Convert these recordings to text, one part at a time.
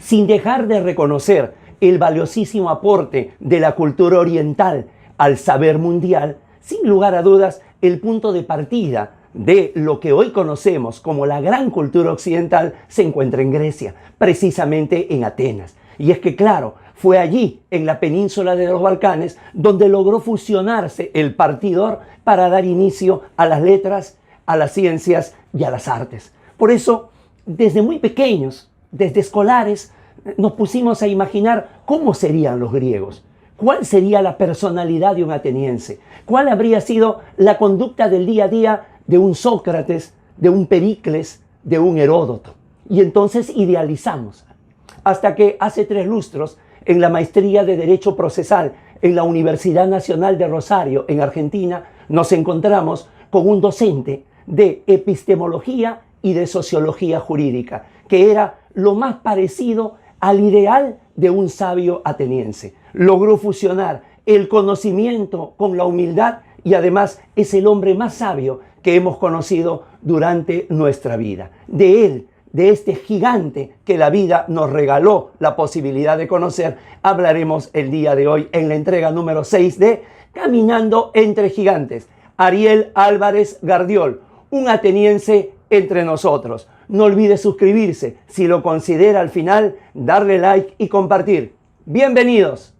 sin dejar de reconocer el valiosísimo aporte de la cultura oriental al saber mundial. Sin lugar a dudas, el punto de partida de lo que hoy conocemos como la gran cultura occidental se encuentra en Grecia, precisamente en Atenas. Y es que, claro, fue allí, en la península de los Balcanes, donde logró fusionarse el partidor para dar inicio a las letras, a las ciencias y a las artes. Por eso, desde muy pequeños, desde escolares, nos pusimos a imaginar cómo serían los griegos. ¿Cuál sería la personalidad de un ateniense? ¿Cuál habría sido la conducta del día a día de un Sócrates, de un Pericles, de un Heródoto? Y entonces idealizamos. Hasta que hace 3 lustros, en la maestría de Derecho Procesal en la Universidad Nacional de Rosario, en Argentina, nos encontramos con un docente de epistemología y de sociología jurídica, que era lo más parecido al ideal de un sabio ateniense. Logró fusionar el conocimiento con la humildad y además es el hombre más sabio que hemos conocido durante nuestra vida. De él, de este gigante que la vida nos regaló la posibilidad de conocer, hablaremos el día de hoy en la entrega número 6 de Caminando entre Gigantes. Ariel Álvarez Gardiol, un ateniense entre nosotros. No olvide suscribirse, si lo considera al final, darle like y compartir. ¡Bienvenidos!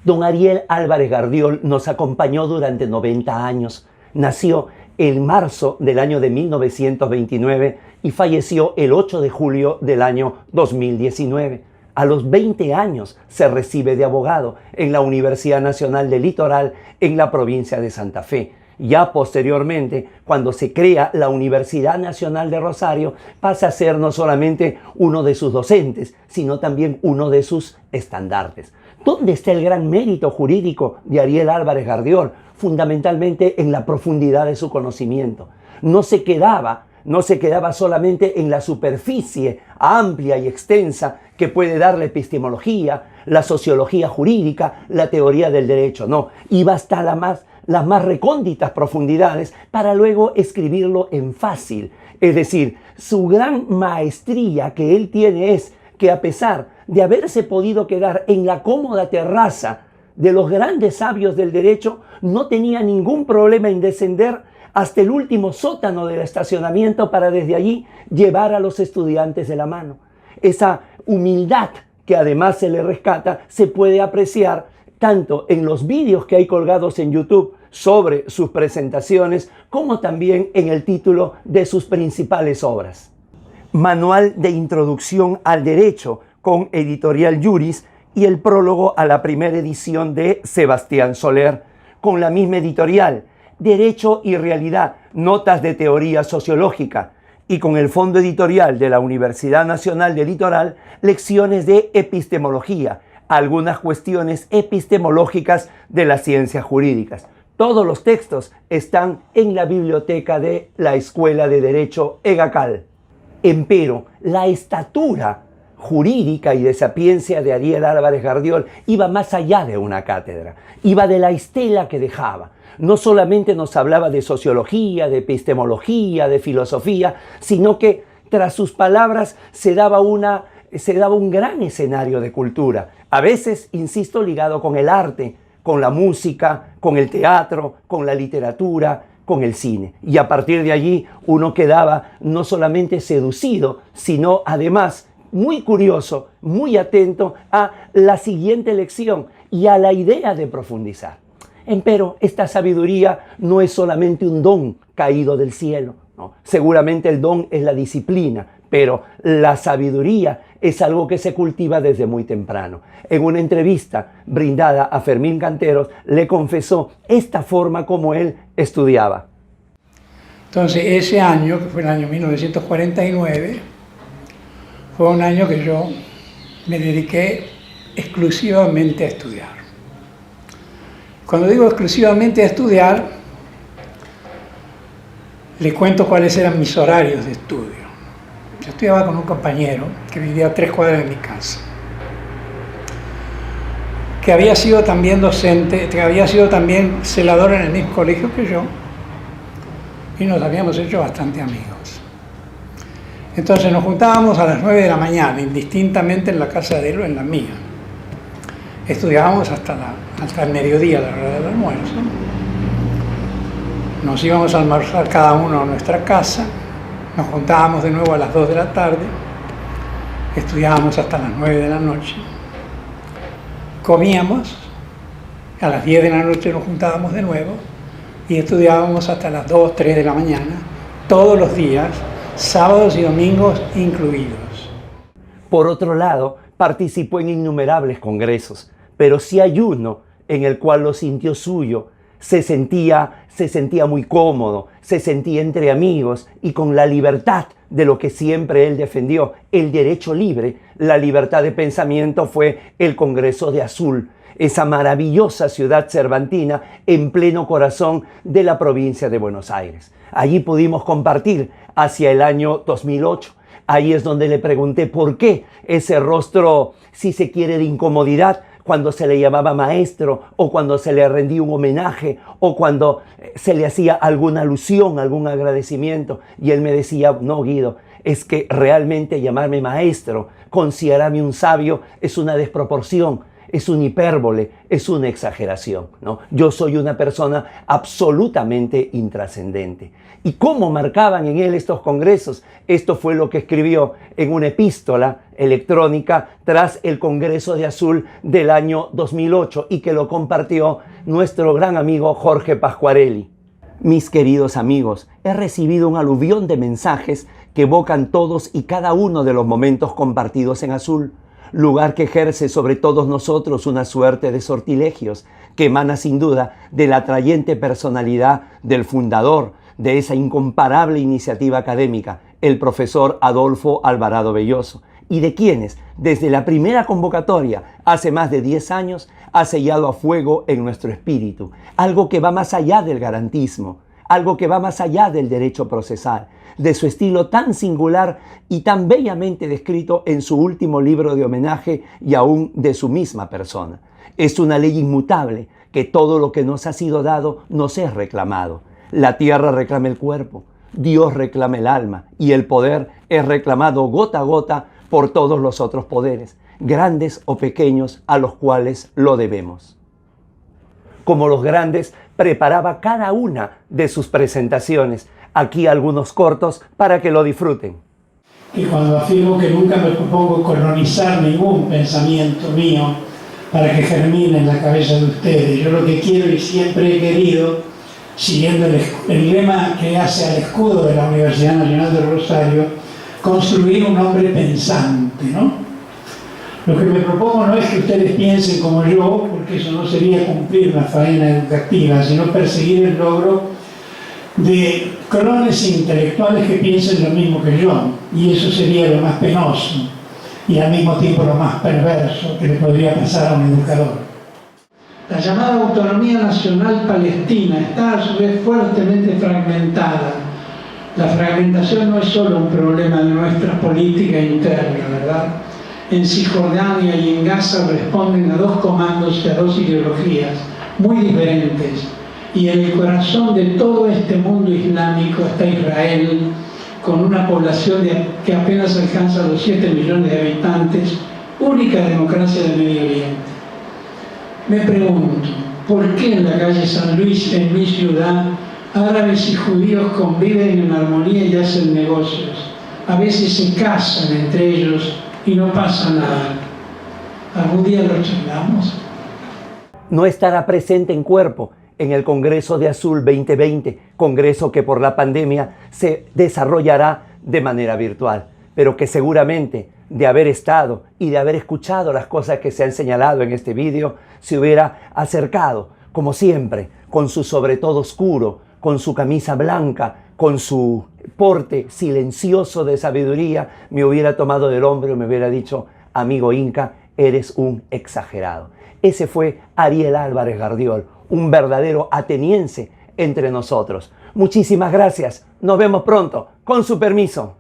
Don Ariel Álvarez Gardiol nos acompañó durante 90 años. Nació en marzo del año de 1929 y falleció el 8 de julio del año 2019. A los 20 años se recibe de abogado en la Universidad Nacional del Litoral en la provincia de Santa Fe. Ya posteriormente, cuando se crea la Universidad Nacional de Rosario, pasa a ser no solamente uno de sus docentes, sino también uno de sus estandartes. ¿Dónde está el gran mérito jurídico de Ariel Álvarez Gardiol? Fundamentalmente en la profundidad de su conocimiento. No se quedaba solamente en la superficie amplia y extensa que puede dar la epistemología, la sociología jurídica, la teoría del derecho. No, iba hasta las más recónditas profundidades para luego escribirlo en fácil. Es decir, su gran maestría que él tiene es que, a pesar de haberse podido quedar en la cómoda terraza de los grandes sabios del derecho, no tenía ningún problema en descender hasta el último sótano del estacionamiento para desde allí llevar a los estudiantes de la mano. Esa humildad que además se le rescata se puede apreciar tanto en los vídeos que hay colgados en YouTube sobre sus presentaciones, como también en el título de sus principales obras. Manual de Introducción al Derecho, con Editorial Juris, y el prólogo a la primera edición de Sebastián Soler, con la misma editorial, Derecho y Realidad, Notas de Teoría Sociológica, y con el fondo editorial de la Universidad Nacional del Litoral, Lecciones de Epistemología, algunas cuestiones epistemológicas de las ciencias jurídicas. Todos los textos están en la biblioteca de la Escuela de Derecho EGACAL. Empero, la estatura jurídica y de sapiencia de Ariel Álvarez Gardiol iba más allá de una cátedra, iba de la estela que dejaba. No solamente nos hablaba de sociología, de epistemología, de filosofía, sino que tras sus palabras se daba un gran escenario de cultura. A veces, insisto, ligado con el arte, con la música, con el teatro, con la literatura, con el cine. Y a partir de allí uno quedaba no solamente seducido, sino además muy curioso, muy atento a la siguiente lección y a la idea de profundizar. Empero, esta sabiduría no es solamente un don caído del cielo, ¿no? Seguramente el don es la disciplina, pero la sabiduría es algo que se cultiva desde muy temprano. En una entrevista brindada a Fermín Canteros, le confesó esta forma como él estudiaba. Entonces, ese año, que fue el año 1949, fue un año que yo me dediqué exclusivamente a estudiar. Cuando digo exclusivamente a estudiar, les cuento cuáles eran mis horarios de estudio. Yo estudiaba con un compañero que vivía a 3 cuadras de mi casa, que había sido también docente, que había sido también celador en el mismo colegio que yo, y nos habíamos hecho bastante amigos. Entonces nos juntábamos a las 9 de la mañana, indistintamente en la casa de él o en la mía. Estudiábamos hasta el mediodía, la hora del almuerzo. Nos íbamos a almorzar cada uno a nuestra casa, nos juntábamos de nuevo a las 2 de la tarde, estudiábamos hasta las 9 de la noche, comíamos, a las 10 de la noche nos juntábamos de nuevo y estudiábamos hasta las 2, 3 de la mañana, todos los días, sábados y domingos incluidos. Por otro lado, participó en innumerables congresos, pero sí hay uno en el cual lo sintió suyo. Se sentía muy cómodo, se sentía entre amigos y con la libertad de lo que siempre él defendió, el derecho libre, la libertad de pensamiento. Fue el Congreso de Azul, esa maravillosa ciudad cervantina en pleno corazón de la provincia de Buenos Aires. Allí pudimos compartir hacia el año 2008. Ahí es donde le pregunté por qué ese rostro, si se quiere, de incomodidad, cuando se le llamaba maestro o cuando se le rendía un homenaje o cuando se le hacía alguna alusión, algún agradecimiento. Y él me decía, no, Guido, es que realmente llamarme maestro, considerarme un sabio, es una desproporción, es una hipérbole, es una exageración, ¿no? Yo soy una persona absolutamente intrascendente. ¿Y cómo marcaban en él estos congresos? Esto fue lo que escribió en una epístola electrónica tras el Congreso de Azul del año 2008 y que lo compartió nuestro gran amigo Jorge Pasquarelli. Mis queridos amigos, he recibido un aluvión de mensajes que evocan todos y cada uno de los momentos compartidos en Azul, lugar que ejerce sobre todos nosotros una suerte de sortilegios que emana sin duda de la atrayente personalidad del fundador de esa incomparable iniciativa académica, el profesor Adolfo Alvarado Belloso, y de quienes, desde la primera convocatoria, hace más de 10 años, ha sellado a fuego en nuestro espíritu, algo que va más allá del garantismo, algo que va más allá del derecho procesal, de su estilo tan singular y tan bellamente descrito en su último libro de homenaje y aún de su misma persona. Es una ley inmutable que todo lo que nos ha sido dado nos es reclamado. La tierra reclama el cuerpo, Dios reclama el alma y el poder es reclamado gota a gota por todos los otros poderes, grandes o pequeños, a los cuales lo debemos. Como los grandes, preparaba cada una de sus presentaciones. Aquí algunos cortos para que lo disfruten. Y cuando afirmo que nunca me propongo colonizar ningún pensamiento mío para que germine en la cabeza de ustedes, yo lo que quiero y siempre he querido, siguiendo el lema que hace al escudo de la Universidad Nacional de Rosario, construir un hombre pensante, ¿no? Lo que me propongo no es que ustedes piensen como yo, porque eso no sería cumplir una faena educativa, sino perseguir el logro de clones intelectuales que piensen lo mismo que yo, y eso sería lo más penoso y al mismo tiempo lo más perverso que le podría pasar a un educador. La llamada autonomía nacional palestina está a su vez fuertemente fragmentada. La fragmentación no es solo un problema de nuestra política interna, ¿verdad? En Cisjordania y en Gaza responden a dos comandos y a dos ideologías muy diferentes. Y en el corazón de todo este mundo islámico está Israel, con una población que apenas alcanza los 7 millones de habitantes, única democracia del Medio Oriente. Me pregunto, ¿por qué en la calle San Luis, en mi ciudad, árabes y judíos conviven en armonía y hacen negocios? A veces se casan entre ellos y no pasa nada. ¿Algún día lo charlamos? No estará presente en cuerpo en el Congreso de Azul 2020, congreso que por la pandemia se desarrollará de manera virtual, pero que seguramente de haber estado y de haber escuchado las cosas que se han señalado en este vídeo, se hubiera acercado, como siempre, con su sobre todo oscuro, con su camisa blanca, con su porte silencioso de sabiduría, me hubiera tomado del hombro y me hubiera dicho, amigo Inca, eres un exagerado. Ese fue Ariel Álvarez Gardiol, un verdadero ateniense entre nosotros. Muchísimas gracias. Nos vemos pronto. Con su permiso.